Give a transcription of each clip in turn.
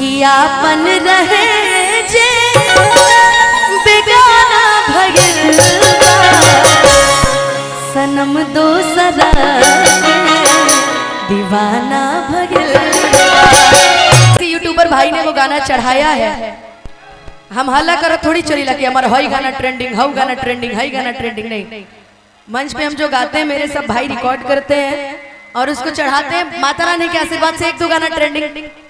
कियापन रहे जे बेगाना भइल सनम दोसरा दीवाना भइल। यूट्यूबर भाई ने वो गाना चढ़ाया है, हम हल्ला कर थोड़ी चली लगी हमारा हई गाना ट्रेंडिंग, हाउ गाना ट्रेंडिंग, हई गाना ट्रेंडिंग नहीं। मंच पे हम जो गाते हैं मेरे सब भाई रिकॉर्ड करते हैं और उसको चढ़ाते हैं। माता रानी के आशीर्वाद से एक दो गाना ट्रेंडिंग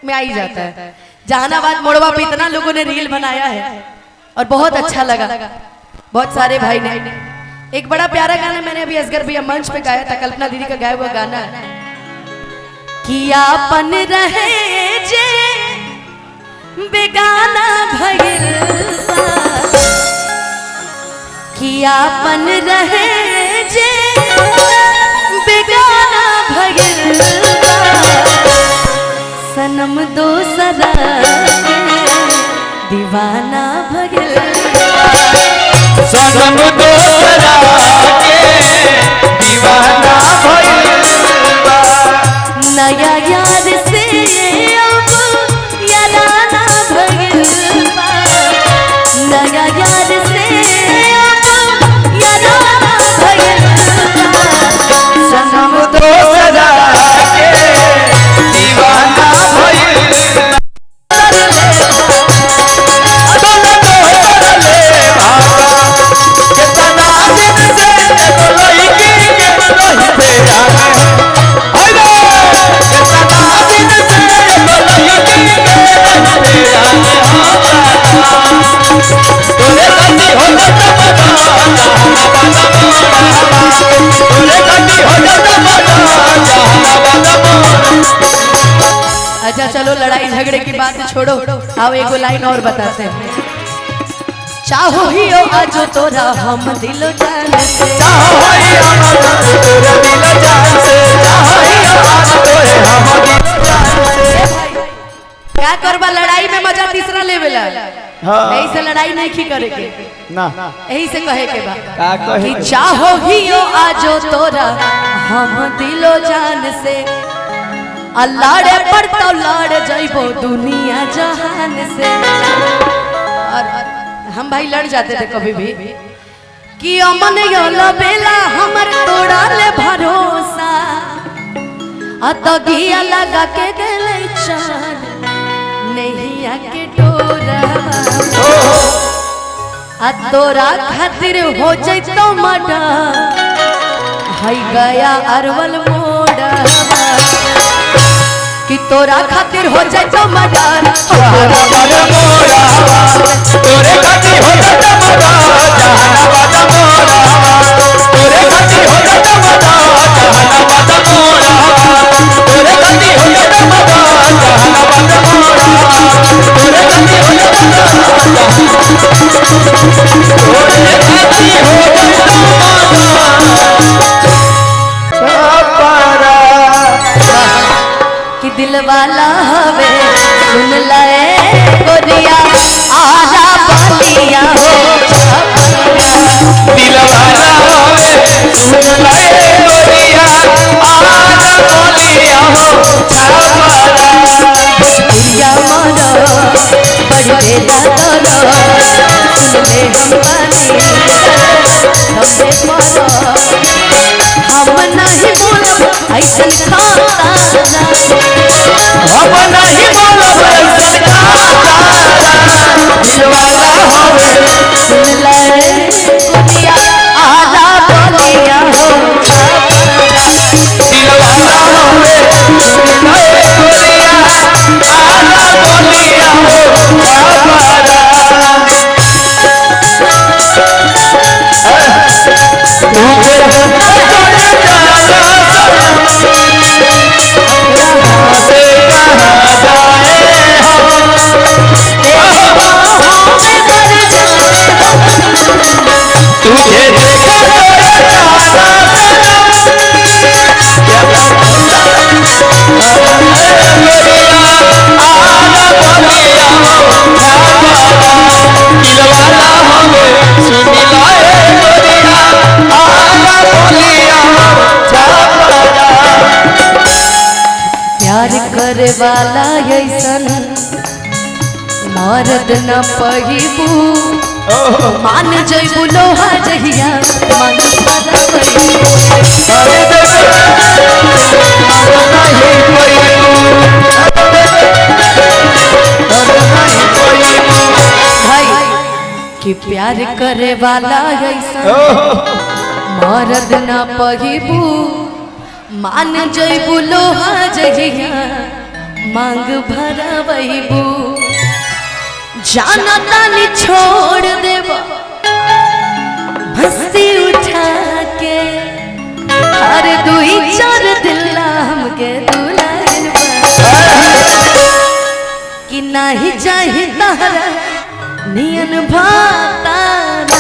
में आ ही जाता है। जहानाबाद मोड़वा पे इतना लोगों ने रील बनाया है और बहुत अच्छा लगा, बहुत सारे भाई ने। एक बड़ा प्यारा गाना मैंने अभी असगर भैया मंच पे गाया था, कल्पना दीदी का गाया हुआ गाना, कियापन रहे जे बेगाना भइल कियापन रहे जे बेगाना भइल सनम दोसरा दीवाना भइल सनम दोसरा दीवाना भइल नया यार से अब याराना भइल नया यार से अब याराना भइल सनम दोसरा दीवाना भइल अच्छा चलो लड़ाई झगड़े की बात छोड़ो, आओ एगो लाइन और बताते हैं। चाहो ही हो आजो तोरा हम दिलो जान से, चाहो ही आना तोरा दिल जान से, चाहो ही आना तोरे हम दिल जान से। क्या करबा लड़ाई में मजा तीसरा लेवेला। हां यही से लड़ाई नहीं की करे के ना, यही से कहे के बा का कहे कि चाहो ही हो आजो तोरा हम दिलो जान से, अल्लाड़े पर तो लड़ जाइबो दुनिया जहान से। और हम भाई लड़ जाते थे कभी भी कि अमन योला बेला हमर तोड़ा ले भरोसा अतगिया लगा के गेले चाल नहीं आके डोरा आ तोरा खातिर हो जइतो मडा हई गया अरवल मोड़ा कि तोरा खातिर हो जइतो मडा जहानाबाद मोरा तोरे खातिर हो जाता मरा जहानाबाद मोरा तोरे खातिर हो जाता मरा जहानाबाद मोरा तोरे खातिर हो जाता मरा जहानाबाद मोरा तोरे खातिर हो जाता मरा तोरे खातिर हो जाता कि दिल वाला हवे सुन लाए गोरिया आजा बलिया हो दिल वाला होवे सुन ले गोरिया आजा बोलिया हो छापारा या मनो बड़े दादो सुने हम बानी हमरे मनो हम नहीं बोलो ऐसन खाता हम नहीं बोलब ऐसे दिल वाला होवे सुन ले गोरिया आजा बलिया हो दिल वाला होवे सुन ले गोरिया आजा बोलिया हो छापारा प्यार करे वाला ऐसन मरद न पहिबू मान जइबू लोहा जहिया मन भाई कि प्यार करे वाला ऐसा मरद न पहिबू मान जइबू लोहा जहिया मांग भरबू जाना तानी छोड़ देब हंसी उठा के हर दुई चार दिल्ला हमके दुल्हन कि नहीं चाही तारा नियन भातारा।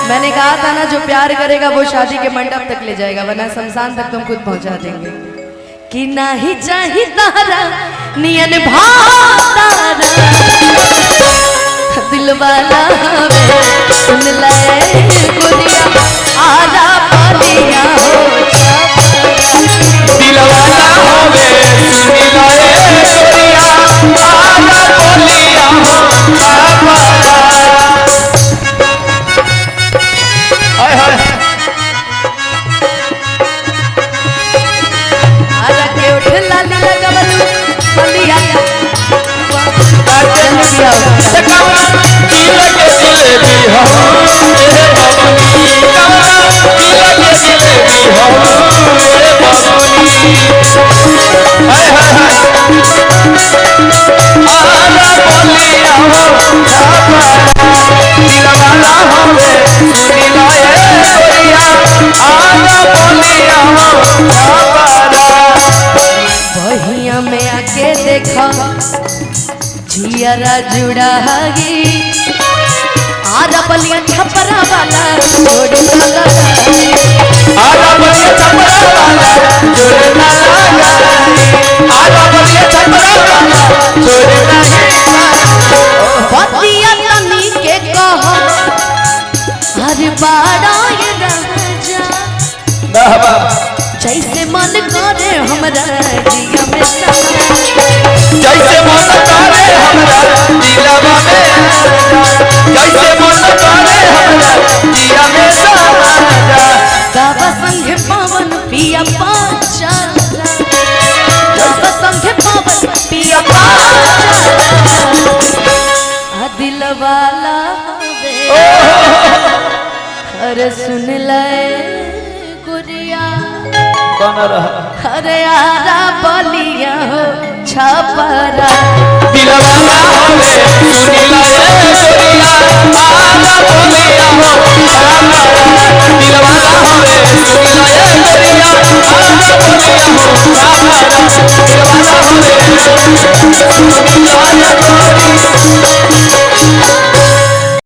मैंने कहा था ना जो प्यार करेगा वो शादी के मंडप तक ले जाएगा वरना शमशान तक तुम खुद पहुंचा देंगे। कि नहीं चाही तारा नियन भातारा दिल वाला सुन ले गुरिया आरा पालिया हो दिल वाला होवे सुन ले गुरिया आरा पालिया हो हाय हाय आरा के उठ लाली लगवलू पालिया बहिया में आके देखा जियरा जुड़ा हगी आरा बलिया छपरा वाला जोड़ आरा बलिया छपरा वाला जोड़ आरा बलिया छपरा वाला जोड़ बतिया तनी के कह हर बाड़ा ये राजा जैसे मन करे हमरा जिया में जैसे मन करे हमरा दिलवा में जैसे मन करे हमरा दिया में गावा संगे पावन पिया पाचा गावा संगे पावन पिया पाचा दिल वाला अरे सुन ले गुरिया कौन रहा अरे आरा बलिया हो छपरा दिल वाला होवे सुन ले गुरिया आरा बलिया हो छपरा दिल वाला होवे सुन ले गुरिया आरा बलिया हो